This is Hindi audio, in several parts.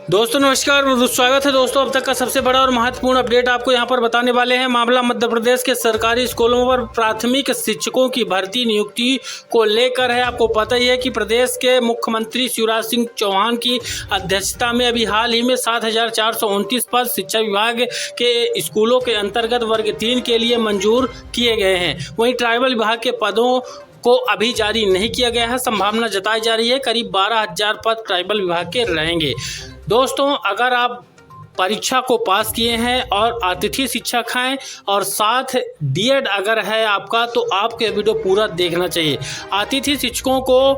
दोस्तों नमस्कार, स्वागत है दोस्तों। अब तक का सबसे बड़ा और महत्वपूर्ण अपडेट आपको यहां पर बताने वाले हैं। मामला मध्य प्रदेश के सरकारी स्कूलों पर प्राथमिक शिक्षकों की भर्ती नियुक्ति को लेकर है। आपको पता ही है कि प्रदेश के मुख्यमंत्री शिवराज सिंह चौहान की अध्यक्षता में अभी हाल ही में 7,429 पद शिक्षा विभाग के स्कूलों के अंतर्गत वर्ग 3 के लिए मंजूर किए गए हैं। वहीं ट्राइबल विभाग के पदों को अभी जारी नहीं किया गया है। संभावना जताई जा रही है करीब 12,000 पद ट्राइबल विभाग के रहेंगे। दोस्तों, अगर आप परीक्षा को पास किए हैं और अतिथि शिक्षक हैं और साथ डीएड अगर है आपका, तो आपको ये वीडियो पूरा देखना चाहिए। अतिथि शिक्षकों को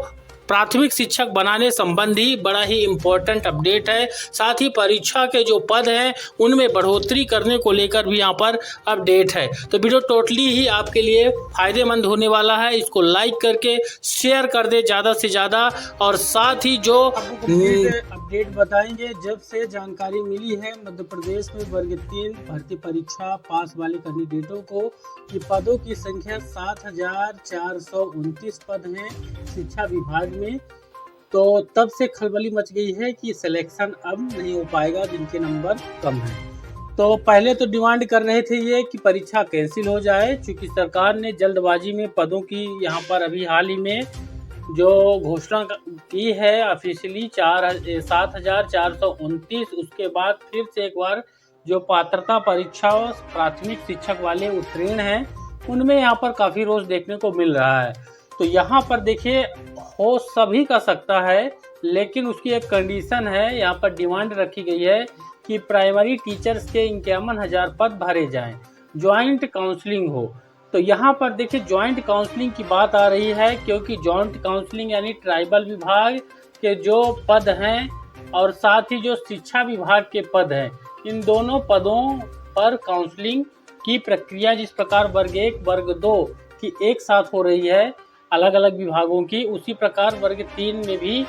प्राथमिक शिक्षक बनाने संबंधी बड़ा ही इम्पोर्टेंट अपडेट है। साथ ही परीक्षा के जो पद हैं उनमें बढ़ोतरी करने को लेकर भी यहाँ पर अपडेट है। तो वीडियो टोटली ही आपके लिए फायदेमंद होने वाला है। इसको लाइक करके शेयर कर दे ज़्यादा से ज़्यादा। और साथ ही जो अपडेट बताएंगे, जब से जानकारी मिली है मध्य प्रदेश में वर्ग 3 भर्ती परीक्षा पास वाले कैंडिडेटों को कि पदों की संख्या 7,429 पद हैं शिक्षा विभाग में, तो तब से खलबली मच गई है कि सिलेक्शन अब नहीं हो पाएगा जिनके नंबर कम हैं। तो पहले तो डिमांड कर रहे थे ये कि परीक्षा कैंसिल हो जाए, क्योंकि सरकार ने जल्दबाजी में पदों की यहाँ पर अभी हाल ही में जो घोषणा की है ऑफिशियली 7,429, उसके बाद फिर से एक बार जो पात्रता परीक्षा प्राथमिक शिक्षक वाले उत्तीर्ण हैं उनमें यहाँ पर काफ़ी रोज देखने को मिल रहा है। तो यहाँ पर देखिए, हो सभी का सकता है, लेकिन उसकी एक कंडीशन है। यहाँ पर डिमांड रखी गई है कि प्राइमरी टीचर्स के 51,000 पद भरे जाएं, ज्वाइंट काउंसलिंग हो। तो यहाँ पर देखिए, ज्वाइंट काउंसलिंग की बात आ रही है, क्योंकि ज्वाइंट काउंसलिंग यानी ट्राइबल विभाग के जो पद हैं और साथ ही जो शिक्षा विभाग के पद हैं, इन दोनों पदों पर काउंसलिंग की प्रक्रिया जिस प्रकार वर्ग 1 वर्ग 2 की एक साथ हो रही है अलग अलग विभागों की, उसी प्रकार वर्ग 3 में भी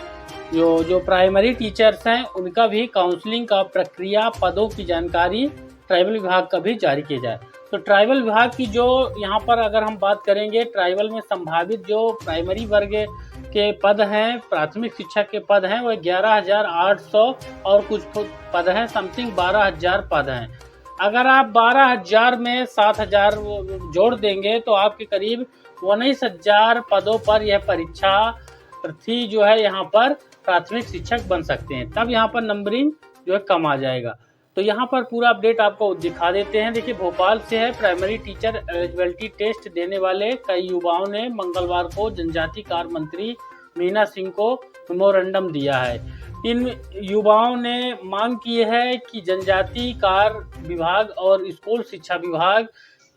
जो प्राइमरी टीचर्स हैं उनका भी काउंसलिंग का प्रक्रिया, पदों की जानकारी ट्राइबल विभाग का भी जारी किया जाए। तो ट्राइबल विभाग की जो यहाँ पर अगर हम बात करेंगे, ट्राइबल में संभावित जो प्राइमरी वर्ग के पद हैं, प्राथमिक शिक्षक के पद हैं, वह 11,800 और कुछ पद हैं, समथिंग 12,000 पद हैं। अगर आप 12,000 में 7,000 जोड़ देंगे तो आपके करीब 19,000 पदों पर यह परीक्षा थी जो है यहाँ पर प्राथमिक शिक्षक बन सकते हैं। तब यहाँ पर नंबरिंग जो है कम आ जाएगा। तो यहाँ पर पूरा अपडेट आपको दिखा देते हैं। देखिए, भोपाल से है, प्राइमरी टीचर एलिजिबिलिटी टेस्ट देने वाले कई युवाओं ने मंगलवार को जनजाति कार्य मंत्री मीना सिंह को मेमोरेंडम दिया है। इन युवाओं ने मांग की है कि जनजाति कार्य विभाग और स्कूल शिक्षा विभाग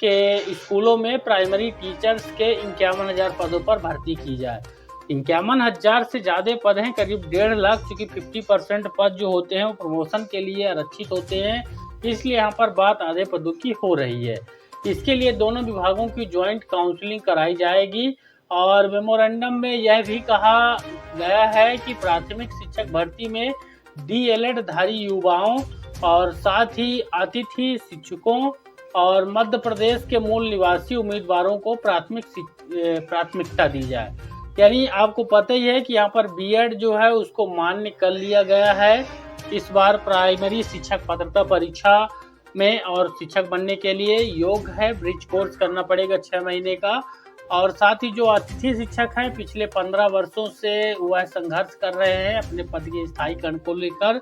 के स्कूलों में प्राइमरी टीचर्स के 51,000 पदों पर भर्ती की जाए। 51,000 से ज़्यादा पद हैं, करीब 1.5 लाख, चूँकि 50% पद जो होते हैं वो प्रमोशन के लिए आरक्षित होते हैं, इसलिए यहाँ पर बात आधे पदों की हो रही है। इसके लिए दोनों विभागों की ज्वाइंट काउंसलिंग कराई जाएगी। और मेमोरेंडम में यह भी कहा गया है कि प्राथमिक शिक्षक भर्ती में डीएलएड धारी युवाओं और साथ ही अतिथि शिक्षकों और मध्य प्रदेश के मूल निवासी उम्मीदवारों को प्राथमिकता दी जाए। यानी आपको पता ही है कि यहाँ पर बीएड जो है उसको मान्य कर लिया गया है इस बार प्राइमरी शिक्षक पात्रता परीक्षा में, और शिक्षक बनने के लिए योग्य है, ब्रिज कोर्स करना पड़ेगा 6 महीने का। और साथ ही जो अतिथि शिक्षक हैं, पिछले 15 वर्षों से वह संघर्ष कर रहे हैं अपने पद के स्थायीकरण को लेकर,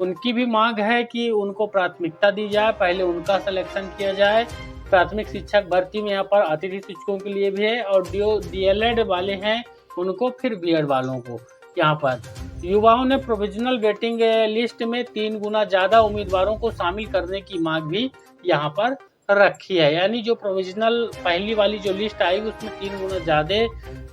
उनकी भी मांग है कि उनको प्राथमिकता दी जाए, पहले उनका सिलेक्शन किया जाए। प्राथमिक शिक्षक भर्ती में यहाँ पर अतिथि शिक्षकों के लिए भी है, और जो डीएलएड वाले हैं उनको, फिर बीएड वालों को। यहाँ पर युवाओं ने प्रोविजनल वेटिंग लिस्ट में 3 गुना ज़्यादा उम्मीदवारों को शामिल करने की मांग भी यहाँ पर रखी है। यानी जो प्रोविजनल पहली वाली जो लिस्ट आई उसमें 3 गुना ज़्यादा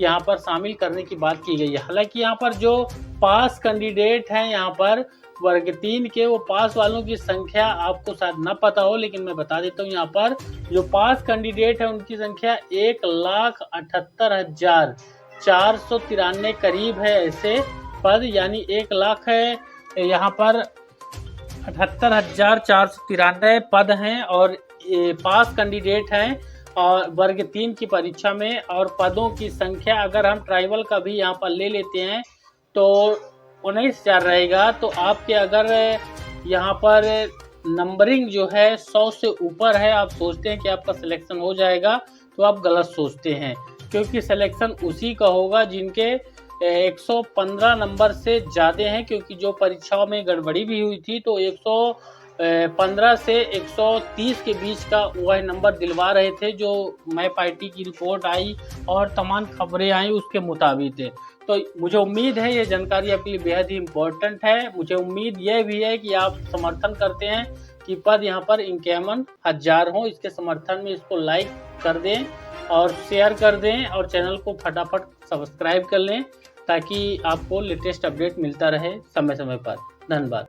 यहाँ पर शामिल करने की बात की गई है। हालांकि यहाँ पर जो पास कैंडिडेट हैं यहाँ पर वर्ग 3 के, वो पास वालों की संख्या आपको शायद न पता हो, लेकिन मैं बता देता हूँ। यहाँ पर जो पास कैंडिडेट है उनकी संख्या 1,78,493 करीब है ऐसे पद, यानी 1 लाख है यहाँ पर 78,493 पद हैं और पास कैंडिडेट हैं और वर्ग 3 की परीक्षा में। और पदों की संख्या अगर हम ट्राइबल का भी यहाँ पर ले लेते हैं तो 19,000 रहेगा तो आपके अगर यहाँ पर नंबरिंग जो है 100 से ऊपर है, आप सोचते हैं कि आपका सिलेक्शन हो जाएगा, तो आप गलत सोचते हैं, क्योंकि सिलेक्शन उसी का होगा जिनके 115 नंबर से ज़्यादा हैं। क्योंकि जो परीक्षाओं में गड़बड़ी भी हुई थी तो 115 से 130 के बीच का वह नंबर दिलवा रहे थे, जो मैप IT की रिपोर्ट आई और तमाम खबरें आई उसके मुताबिक थे। तो मुझे उम्मीद है ये जानकारी आपके लिए बेहद ही इम्पोर्टेंट है। मुझे उम्मीद यह भी है कि आप समर्थन करते हैं कि पद यहाँ पर 51,000 हो। इसके समर्थन में इसको लाइक कर दें और शेयर कर दें और चैनल को फटाफट सब्सक्राइब कर लें, ताकि आपको लेटेस्ट अपडेट मिलता रहे समय समय पर। धन्यवाद।